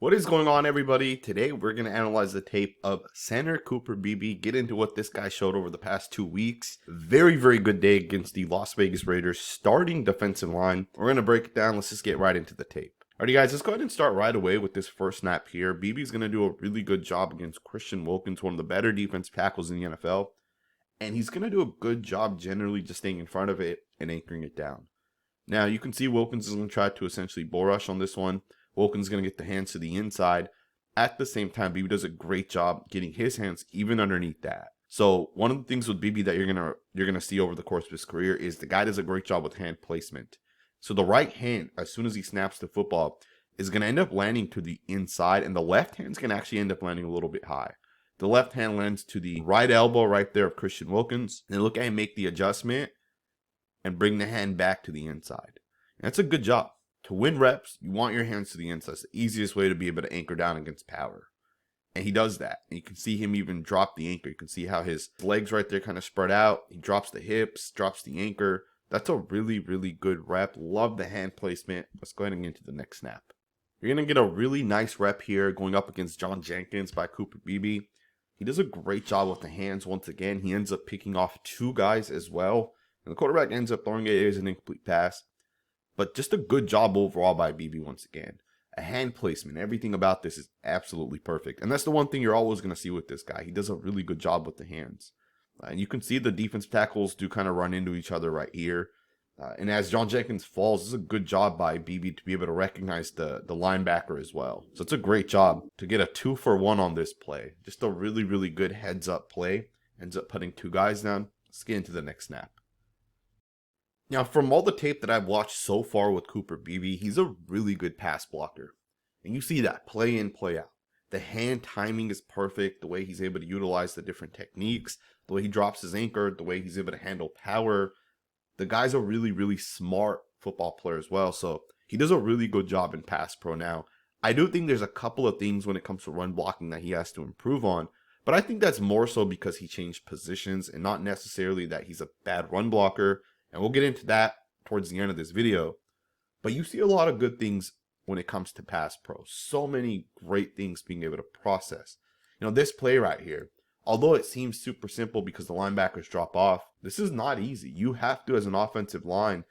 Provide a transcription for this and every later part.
What is going on, everybody? Today we're going to analyze the tape of center Cooper Beebe, get into what this guy showed over the past 2 weeks. Very, very good day against the Las Vegas Raiders starting defensive line. We're going to break it down. Let's just get right into the tape. Alrighty guys, let's go ahead and start right away with this first snap here. Beebe's going to do a really good job against Christian Wilkins, one of the better defensive tackles in the NFL. And he's going to do a good job generally just staying in front of it and anchoring it down. Now you can see Wilkins is going to try to essentially bull rush on this one. Wilkins is going to get the hands to the inside. At the same time, Beebe does a great job getting his hands even underneath that. So one of the things with Beebe that you're gonna see over the course of his career is the guy does a great job with hand placement. So the right hand, as soon as he snaps the football, is going to end up landing to the inside, and the left hand's going to actually end up landing a little bit high. The left hand lands to the right elbow right there of Christian Wilkins. And look at him make the adjustment and bring the hand back to the inside. And that's a good job. To win reps, you want your hands to the inside. It's the easiest way to be able to anchor down against power. And he does that. And you can see him even drop the anchor. You can see how his legs right there kind of spread out. He drops the hips, drops the anchor. That's a really, really good rep. Love the hand placement. Let's go ahead and get into the next snap. You're going to get a really nice rep here going up against John Jenkins by Cooper Beebe. He does a great job with the hands once again. He ends up picking off two guys as well. And the quarterback ends up throwing it as an incomplete pass. But just a good job overall by Beebe once again. A hand placement, everything about this is absolutely perfect. And that's the one thing you're always going to see with this guy. He does a really good job with the hands. And you can see the defensive tackles do kind of run into each other right here. And as John Jenkins falls, this is a good job by Beebe to be able to recognize the linebacker as well. So it's a great job to get a 2-for-1 on this play. Just a really, really good heads-up play. Ends up putting two guys down. Let's get into the next snap. Now, from all the tape that I've watched so far with Cooper Beebe, he's a really good pass blocker. And you see that play in, play out. The hand timing is perfect, the way he's able to utilize the different techniques, the way he drops his anchor, the way he's able to handle power. The guy's a really, really smart football player as well, so he does a really good job in pass pro. Now, I do think there's a couple of things when it comes to run blocking that he has to improve on, but I think that's more so because he changed positions and not necessarily that he's a bad run blocker. And we'll get into that towards the end of this video. But you see a lot of good things when it comes to pass pro. So many great things being able to process. You know, this play right here, although it seems super simple because the linebackers drop off, this is not easy. You have to, as an offensive line,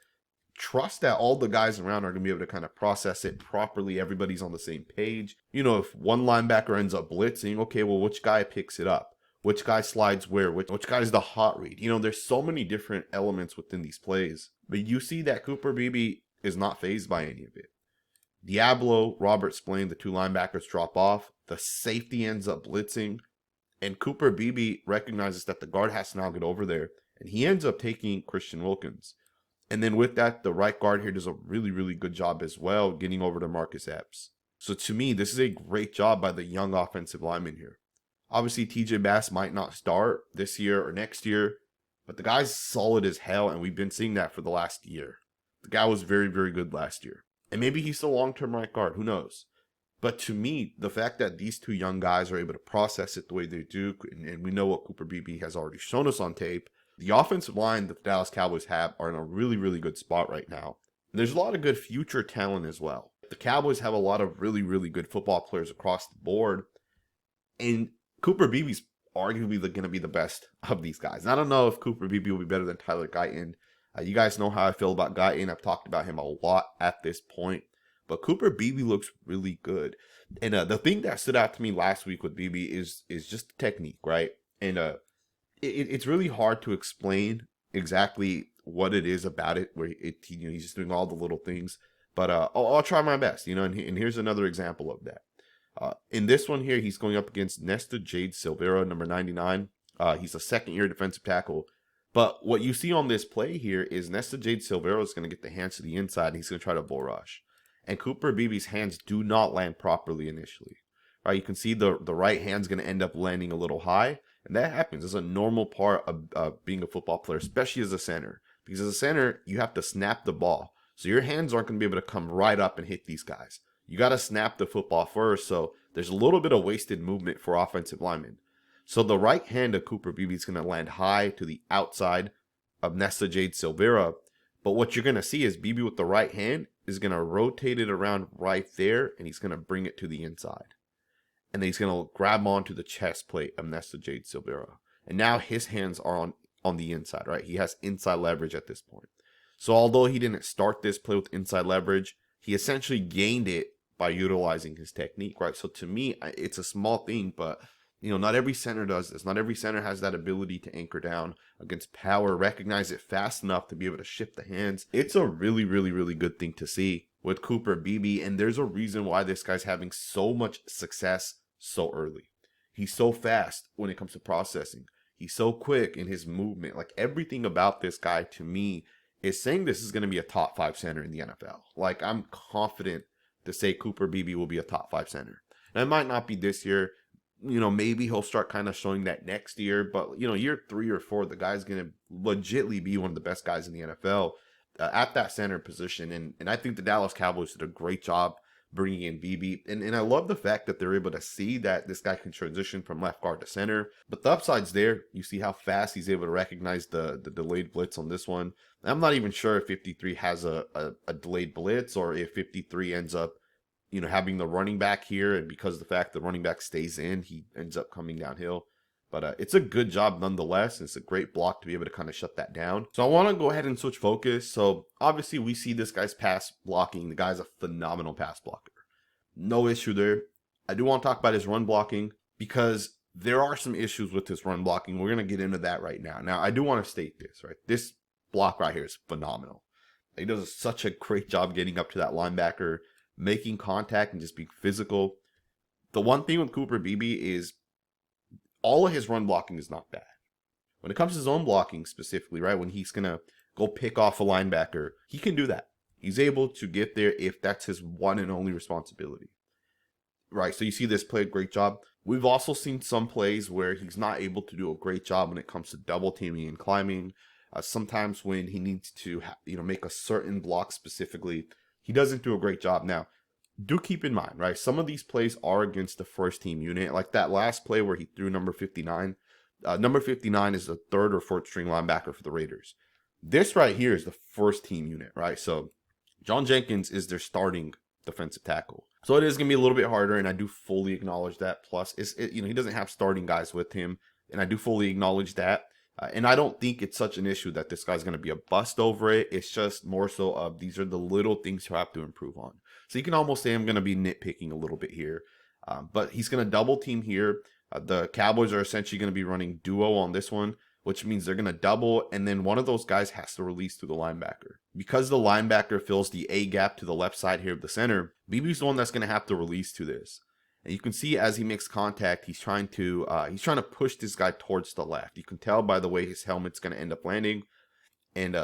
trust that all the guys around are going to be able to kind of process it properly. Everybody's on the same page. You know, if one linebacker ends up blitzing, okay, well, which guy picks it up? Which guy slides where, which guy is the hot read. You know, there's so many different elements within these plays. But you see that Cooper Beebe is not fazed by any of it. Diablo, Robert Spillane, the two linebackers drop off. The safety ends up blitzing. And Cooper Beebe recognizes that the guard has to now get over there. And he ends up taking Christian Wilkins. And then with that, the right guard here does a really, really good job as well, getting over to Marcus Epps. So to me, this is a great job by the young offensive lineman here. Obviously, TJ Bass might not start this year or next year, but the guy's solid as hell, and we've been seeing that for the last year. The guy was very, very good last year. And maybe he's the long-term right guard, who knows? But to me, the fact that these two young guys are able to process it the way they do, and we know what Cooper Beebe has already shown us on tape, the offensive line that the Dallas Cowboys have are in a really, really good spot right now. And there's a lot of good future talent as well. The Cowboys have a lot of really, really good football players across the board, and Cooper Beebe's arguably going to be the best of these guys. And I don't know if Cooper Beebe will be better than Tyler Guyton. You guys know how I feel about Guyton. I've talked about him a lot at this point. But Cooper Beebe looks really good. And the thing that stood out to me last week with Beebe is just the technique, right? And it's really hard to explain exactly what it is about it, where he's just doing all the little things. But I'll try my best, you know, and here's another example of that. In this one here, he's going up against Nesta Jade Silvera, number 99. He's a second-year defensive tackle. But what you see on this play here is Nesta Jade Silvera is going to get the hands to the inside, and he's going to try to bull rush. And Cooper Beebe's hands do not land properly initially. Right? You can see the right hand's going to end up landing a little high, and that happens. It's a normal part of being a football player, especially as a center. Because as a center, you have to snap the ball. So your hands aren't going to be able to come right up and hit these guys. You got to snap the football first, so there's a little bit of wasted movement for offensive linemen. So the right hand of Cooper Beebe is going to land high to the outside of Nesta Jade Silvera. But what you're going to see is Beebe with the right hand is going to rotate it around right there, and he's going to bring it to the inside. And then he's going to grab onto the chest plate of Nesta Jade Silveira. And now his hands are on the inside, right? He has inside leverage at this point. So although he didn't start this play with inside leverage, he essentially gained it by utilizing his technique, right? So to me, it's a small thing, but not every center does this. Not every center has that ability to anchor down against power, recognize it fast enough to be able to shift the hands. It's a really, really, really good thing to see with Cooper Beebe, and there's a reason why this guy's having so much success so early. He's so fast when it comes to processing. He's so quick in his movement. Like, everything about this guy to me is saying this is going to be a top 5 center in the NFL. Like, I'm confident to say Cooper Beebe will be a top 5 center. And it might not be this year. Maybe he'll start kind of showing that next year. But, year 3 or 4, the guy's going to legitly be one of the best guys in the NFL at that center position. And I think the Dallas Cowboys did a great job bringing in Beebe. And I love the fact that they're able to see that this guy can transition from left guard to center. But the upside's there. You see how fast he's able to recognize the delayed blitz on this one. I'm not even sure if 53 has a delayed blitz, or if 53 ends up, having the running back here. And because of the fact the running back stays in, he ends up coming downhill. But it's a good job nonetheless. It's a great block to be able to kind of shut that down. So I want to go ahead and switch focus. So obviously we see this guy's pass blocking. The guy's a phenomenal pass blocker. No issue there. I do want to talk about his run blocking, because there are some issues with his run blocking. We're going to get into that right now. Now, I do want to state this, right? This block right here is phenomenal. He does such a great job getting up to that linebacker, making contact, and just being physical. The one thing with Cooper Beebe is all of his run blocking is not bad. When it comes to zone blocking specifically, right, when he's going to go pick off a linebacker, he can do that. He's able to get there if that's his one and only responsibility. Right, so you see this play, great job. We've also seen some plays where he's not able to do a great job when it comes to double teaming and climbing. Sometimes when he needs to make a certain block specifically, he doesn't do a great job. Now, do keep in mind, right, some of these plays are against the first team unit. Like that last play where he threw number 59. Number 59 is the 3rd or 4th string linebacker for the Raiders. This right here is the first team unit, right? So John Jenkins is their starting defensive tackle. So it is going to be a little bit harder, and I do fully acknowledge that. Plus, he doesn't have starting guys with him, and I do fully acknowledge that. And I don't think it's such an issue that this guy's going to be a bust over it. It's just more so of these are the little things he'll have to improve on. So you can almost say I'm going to be nitpicking a little bit here. But he's going to double team here. The Cowboys are essentially going to be running duo on this one, which means they're going to double, and then one of those guys has to release to the linebacker. Because the linebacker fills the A gap to the left side here of the center, Beebe's the one that's going to have to release to this. And you can see as he makes contact, he's trying to push this guy towards the left. You can tell by the way his helmet's going to end up landing. And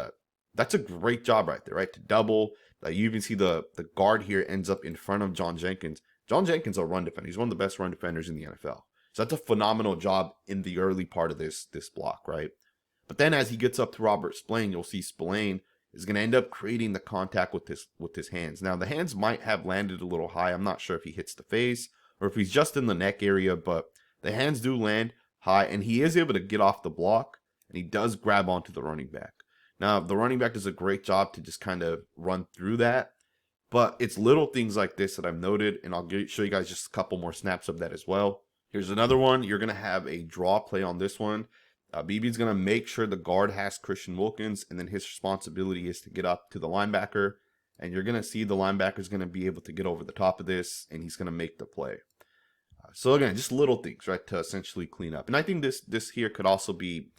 that's a great job right there, right? To double. You even see the guard here ends up in front of John Jenkins. John Jenkins is a run defender. He's one of the best run defenders in the NFL. So that's a phenomenal job in the early part of this block, right? But then as he gets up to Robert Spillane, you'll see Spillane is going to end up creating the contact with his hands. Now, the hands might have landed a little high. I'm not sure if he hits the face or if he's just in the neck area, but the hands do land high, and he is able to get off the block, and he does grab onto the running back. Now, the running back does a great job to just kind of run through that, but it's little things like this that I've noted, and I'll show you guys just a couple more snaps of that as well. Here's another one. You're going to have a draw play on this one. Beebe's going to make sure the guard has Christian Wilkins, and then his responsibility is to get up to the linebacker. And you're going to see the linebacker is going to be able to get over the top of this, and he's going to make the play. So again, just little things, right, to essentially clean up. And I think this here could also be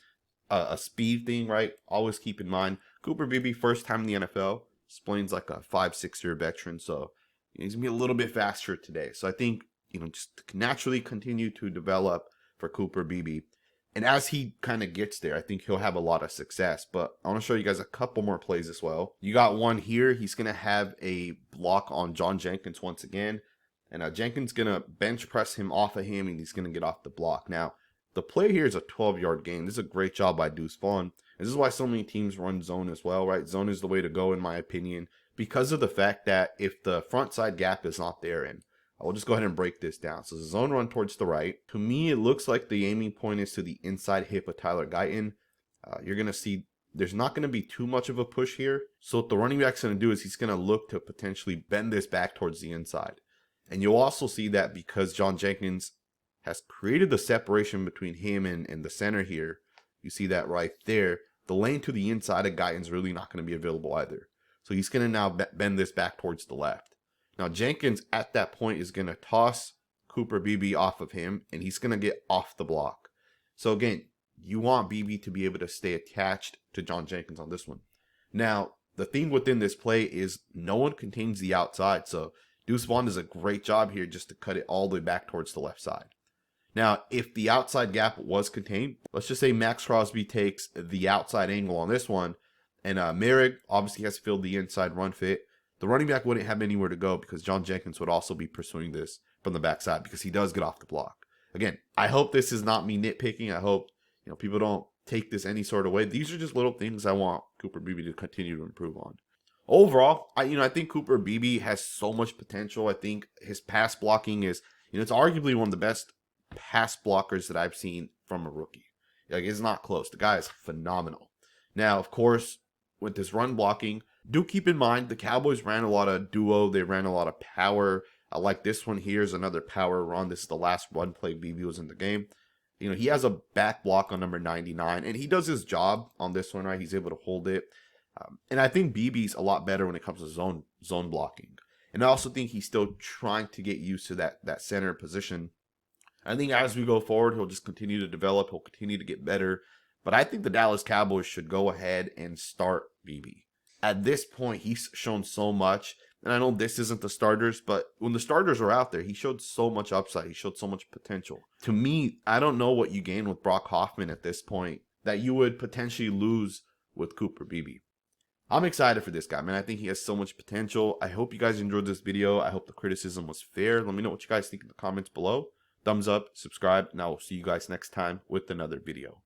a speed thing, right? Always keep in mind, Cooper Beebe, first time in the NFL. Spillane's like a 5-6 year veteran, so he's going to be a little bit faster today. So I think, just naturally continue to develop for Cooper Beebe. And as he kind of gets there, I think he'll have a lot of success. But I want to show you guys a couple more plays as well. You got one here. He's going to have a block on John Jenkins once again. And Jenkins going to bench press him off of him, and he's going to get off the block. Now, the play here is a 12-yard gain. This is a great job by Deuce Vaughn. This is why so many teams run zone as well, right? Zone is the way to go, in my opinion, because of the fact that if the front side gap is not there, and I will just go ahead and break this down. So the zone run towards the right. To me, it looks like the aiming point is to the inside hip of Tyler Guyton. You're going to see there's not going to be too much of a push here. So what the running back's going to do is he's going to look to potentially bend this back towards the inside. And you'll also see that because John Jenkins has created the separation between him and the center here, you see that right there, the lane to the inside of Guyton's really not going to be available either. So he's going to now bend this back towards the left. Now Jenkins at that point is going to toss Cooper Beebe off of him, and he's going to get off the block. So again, you want Beebe to be able to stay attached to John Jenkins on this one. Now, the thing within this play is no one contains the outside, so Deuce Vaughn does a great job here just to cut it all the way back towards the left side. Now, if the outside gap was contained, let's just say Max Crosby takes the outside angle on this one, and Merrick obviously has filled the inside run fit. The running back wouldn't have anywhere to go because John Jenkins would also be pursuing this from the backside because he does get off the block. Again, I hope this is not me nitpicking. I hope people don't take this any sort of way. These are just little things I want Cooper Beebe to continue to improve on. Overall, I think Cooper Beebe has so much potential. I think his pass blocking is, it's arguably one of the best pass blockers that I've seen from a rookie. Like, it's not close. The guy is phenomenal. Now, of course, with this run blocking, do keep in mind the Cowboys ran a lot of duo. They ran a lot of power. Like this one here is another power run. This is the last run play Beebe was in the game. He has a back block on number 99, and he does his job on this one, right? He's able to hold it. And I think Beebe's a lot better when it comes to zone blocking. And I also think he's still trying to get used to that center position. I think as we go forward, he'll just continue to develop. He'll continue to get better. But I think the Dallas Cowboys should go ahead and start Beebe. At this point, he's shown so much. And I know this isn't the starters, but when the starters are out there, he showed so much upside. He showed so much potential. To me, I don't know what you gain with Brock Hoffman at this point that you would potentially lose with Cooper Beebe. I'm excited for this guy, man. I think he has so much potential. I hope you guys enjoyed this video. I hope the criticism was fair. Let me know what you guys think in the comments below. Thumbs up, subscribe, and I will see you guys next time with another video.